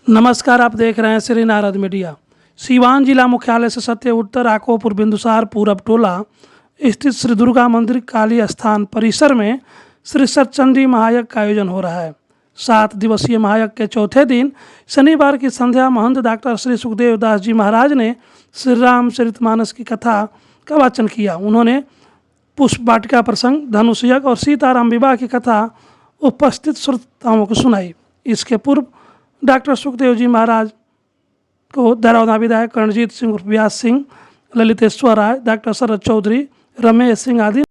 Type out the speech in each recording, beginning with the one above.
नमस्कार, आप देख रहे हैं श्री नारद मीडिया। सीवान जिला मुख्यालय से सत्य उत्तर आकोपुर बिंदुसार पूरब टोला स्थित श्री दुर्गा मंदिर काली स्थान परिसर में श्री सतचंडी महायज्ञ का आयोजन हो रहा है। 7 दिवसीय महायज्ञ के चौथे दिन शनिवार की संध्या महंत डॉक्टर श्री सुखदेव दास जी महाराज ने श्री रामचरितमानस की कथा का वाचन किया। उन्होंने पुष्प वाटिका प्रसंग, धनुष यज्ञ और सीताराम विवाह की कथा उपस्थित श्रोताओं को सुनाई। इसके पूर्व डॉक्टर सुखदेव जी महाराज को दरौदा विधायक कर्णजीत सिंह उर्फ व्यास सिंह, ललितेश्वर राय, डॉक्टर शरद चौधरी, रमेश सिंह आदि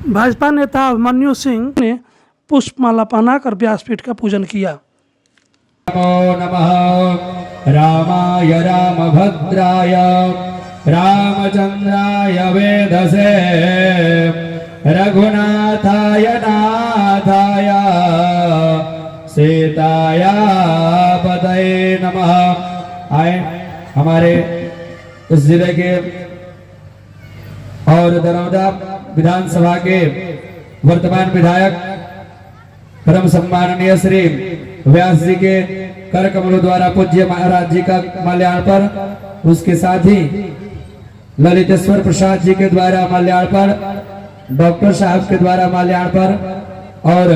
भाजपा नेता अभिमन्यु सिंह ने पुष्पमाला पहनाकर व्यासपीठ का पूजन किया। नमो नमः रामाय रामभद्राय रामचंद्राय वेधसे रघुनाथाय नाथाय सीताया पतये नमः। आए हमारे इस जिले के और दरौदा विधानसभा के वर्तमान विधायक परम सम्माननीय श्री व्यास जी के कर कमलों द्वारा पूज्य महाराज जी का माल्यार्पण, उसके साथ ही ललितेश्वर प्रसाद जी के द्वारा माल्यार्पण, डॉक्टर साहब के द्वारा माल्यार्पण और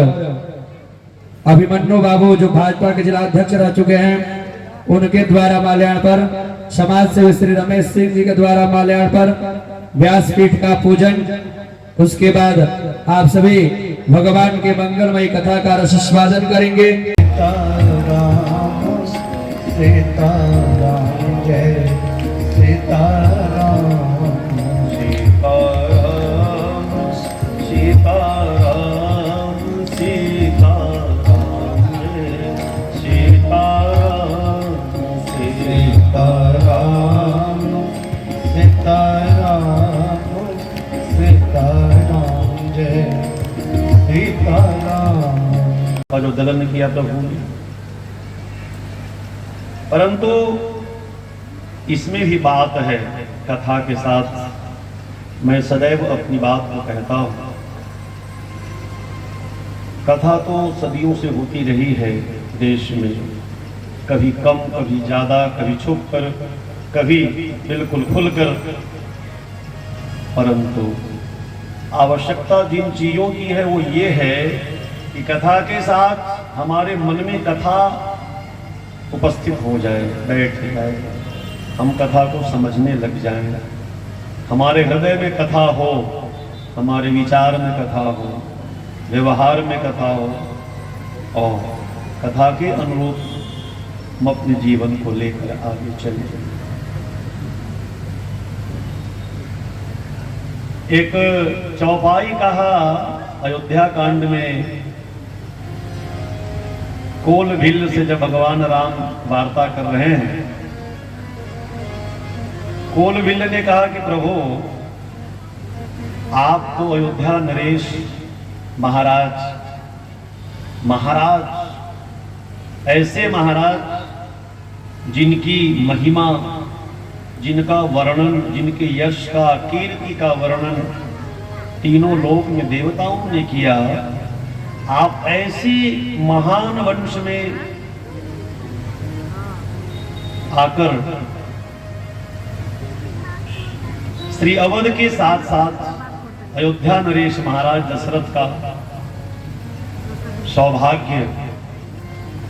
अभिमन्यु बाबू जो भाजपा के जिला अध्यक्ष रह चुके हैं उनके द्वारा माल्यार्पण, समाज सेवी श्री रमेश सिंह जी के द्वारा माल्यार्पण, व्यासपीठ का पूजन। उसके बाद आप सभी भगवान के मंगलमयी कथा का रसास्वादन करेंगे। सीताराम सीताराम जय सीताराम सीताराम सीताराम सीताराम जय सीताराम सीताराम सीताराम सीताराम जय सीताराम का जो दलन किया प्रभु ने, परंतु इसमें भी बात है। कथा के साथ मैं सदैव अपनी बात को कहता हूं। कथा तो सदियों से होती रही है देश में, कभी कम, कभी ज्यादा, कभी छुप कर, कभी बिल्कुल खुलकर, परंतु आवश्यकता जिन चीजों की है वो ये है कि कथा के साथ हमारे मन में कथा उपस्थित हो जाए, बैठ जाए, हम कथा को समझने लग जाएं, हमारे हृदय में कथा हो, हमारे विचार में कथा हो, व्यवहार में कथा हो और कथा के अनुरूप हम अपने जीवन को लेकर आगे चले। एक चौपाई कहा अयोध्या कांड में, कोलभिल से जब भगवान राम वार्ता कर रहे हैं, कोलभिल ने कहा कि प्रभु आप तो अयोध्या नरेश महाराज ऐसे महाराज जिनकी महिमा, जिनका वर्णन, जिनके यश का, कीर्ति का वर्णन तीनों लोक में देवताओं ने किया, आप ऐसी महान वंश में आकर श्री अवध के साथ साथ अयोध्या नरेश महाराज दशरथ का सौभाग्य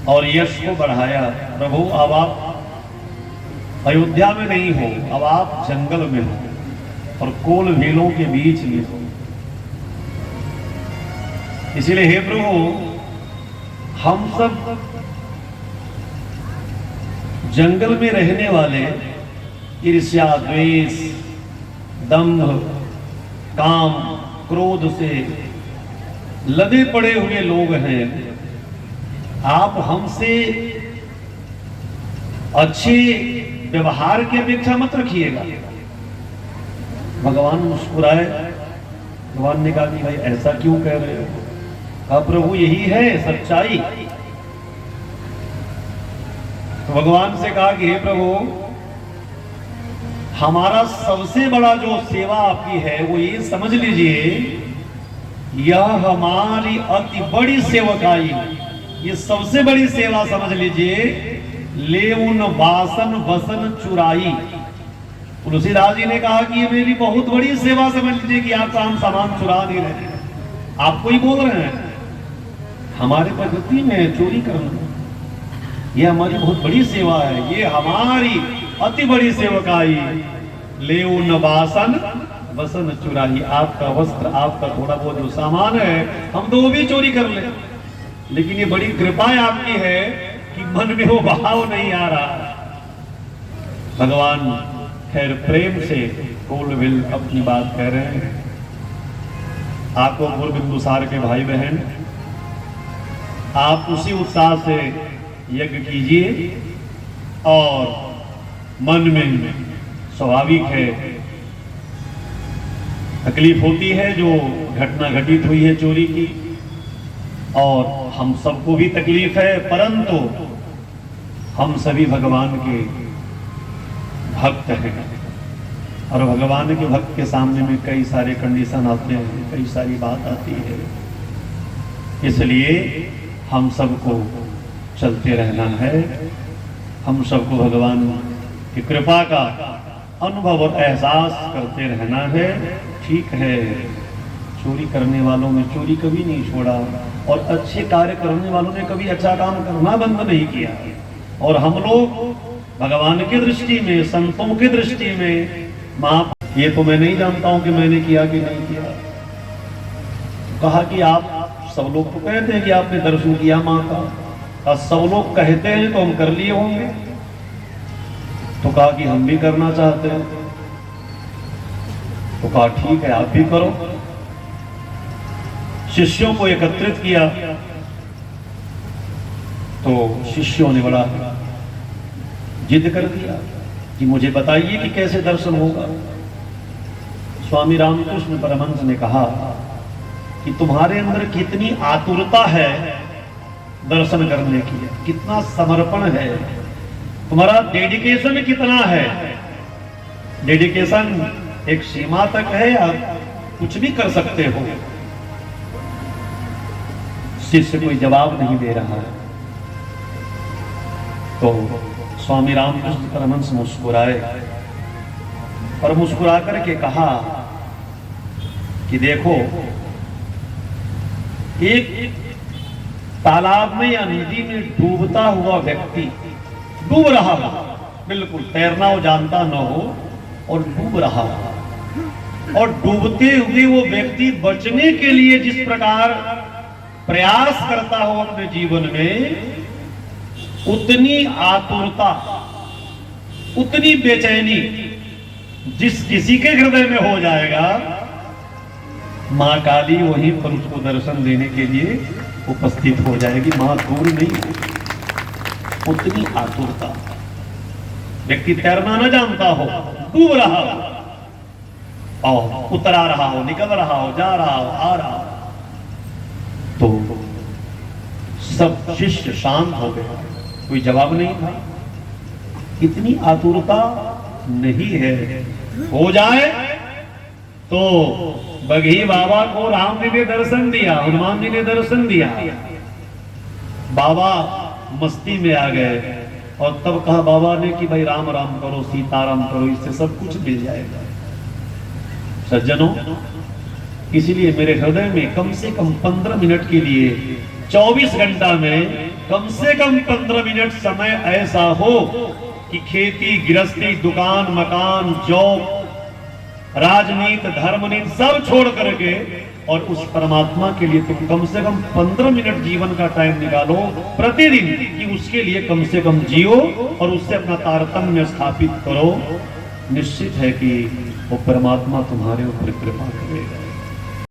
और यश को बढ़ाया। प्रभु अब आप अयोध्या में नहीं हो, अब आप जंगल में हो और कोलभीलों के बीच में हो। इसीलिए हे प्रभु, हम सब जंगल में रहने वाले ईर्ष्या, द्वेष, दंभ, काम, क्रोध से लदे पड़े हुए लोग हैं। आप हमसे अच्छे व्यवहार की अपेक्षा मत रखिएगा। भगवान मुस्कुराए, भगवान ने कहा कि भाई ऐसा क्यों कह रहे हो? कहा प्रभु यही है सच्चाई। तो भगवान से कहा कि हे प्रभु, हमारा सबसे बड़ा जो सेवा आपकी है वो ये समझ लीजिए, यह हमारी अति बड़ी सेवकाई, ये सबसे बड़ी सेवा समझ लीजिए ले उन वासन वसन चुराई। तुलसीदास जी ने कहा कि ये मेरी बहुत बड़ी सेवा समझ लीजिए कि आपका हम सामान चुरा नहीं रहे, आपको ही बोल रहे हैं। हमारे पद्धति में चोरी करना ये हमारी बहुत बड़ी सेवा है, ये हमारी अति बड़ी सेवकाई। ले उन वासन वसन चुराई, आपका वस्त्र, आपका थोड़ा बहुत जो सामान है हम तो वो भी चोरी कर ले, लेकिन ये बड़ी कृपा आपकी है कि मन में वो भाव नहीं आ रहा। भगवान खैर प्रेम से गोलविल अपनी बात कह रहे हैं। आपको बिंदुसार के भाई बहन, आप उसी उत्साह से यज्ञ कीजिए और मन में स्वाभाविक है तकलीफ होती है जो घटना घटित हुई है चोरी की, और हम सबको भी तकलीफ है, परंतु हम सभी भगवान के भक्त हैं और भगवान के भक्त के सामने में कई सारे कंडीशन आते हैं, कई सारी बात आती है, इसलिए हम सबको चलते रहना है। हम सबको भगवान की कृपा का अनुभव और एहसास करते रहना है। ठीक है, चोरी करने वालों ने चोरी कभी नहीं छोड़ा और अच्छे कार्य करने वालों ने कभी अच्छा काम करना बंद नहीं किया, और हम लोग भगवान की दृष्टि में, संतों की दृष्टि में ये तो मैं नहीं जानता हूं कि मैंने किया कि नहीं किया। कहा कि आप सब लोग तो कहते हैं कि आपने दर्शन किया माँ का, और सब लोग कहते हैं तो हम कर लिए होंगे। तो कहा कि हम भी करना चाहते हैं। तो कहा ठीक है, आप भी करो। शिष्यों को एकत्रित किया तो शिष्यों ने बड़ा जिद कर दिया कि मुझे बताइए कि कैसे दर्शन होगा। स्वामी रामकृष्ण परमहंस ने कहा कि तुम्हारे अंदर कितनी आतुरता है दर्शन करने की, कितना समर्पण है, तुम्हारा डेडिकेशन कितना है। डेडिकेशन एक सीमा तक है या कुछ भी कर सकते हो। शिष्य कोई जवाब नहीं दे रहा है तो स्वामी रामकृष्ण परमहंस मुस्कुराए और मुस्कुरा करके कहा कि देखो, एक तालाब में या नदी में डूबता हुआ व्यक्ति डूब रहा हो, बिल्कुल तैरना हो जानता न हो और डूब रहा हो, और डूबते हुए वो व्यक्ति बचने के लिए जिस प्रकार प्रयास करता हो अपने जीवन में, उतनी आतुरता, उतनी बेचैनी जिस किसी के हृदय में हो जाएगा, मां काली वहीं पर उसको दर्शन देने के लिए उपस्थित हो जाएगी। मां दूर नहीं होगी, उतनी आतुरता। व्यक्ति तैरना न जानता हो, डूब रहा हो और उतरा रहा हो, निकल रहा हो, जा रहा हो, आ रहा हो, तो सब शिष्य शांत हो गए, कोई जवाब नहीं था। इतनी आतुरता नहीं है। हो जाए तो बघी बाबा को राम जी ने दर्शन दिया, हनुमान जी ने दर्शन दिया, बाबा मस्ती में आ गए और तब कहा बाबा ने कि भाई राम राम करो, सीताराम करो, इससे सब कुछ मिल जाएगा। सज्जनों, इसीलिए मेरे हृदय में कम से कम 15 मिनट के लिए 24 घंटा में कम से कम 15 मिनट समय ऐसा हो कि खेती, गृहस्थी, दुकान, मकान, जॉब, राजनीति, धर्मनीति सब छोड़ करके और उस परमात्मा के लिए तुम कम से कम 15 मिनट जीवन का टाइम निकालो प्रतिदिन, कि उसके लिए कम से कम जियो और उससे अपना तारतम्य स्थापित करो। निश्चित है कि वो परमात्मा तुम्हारे ऊपर कृपा करेगा।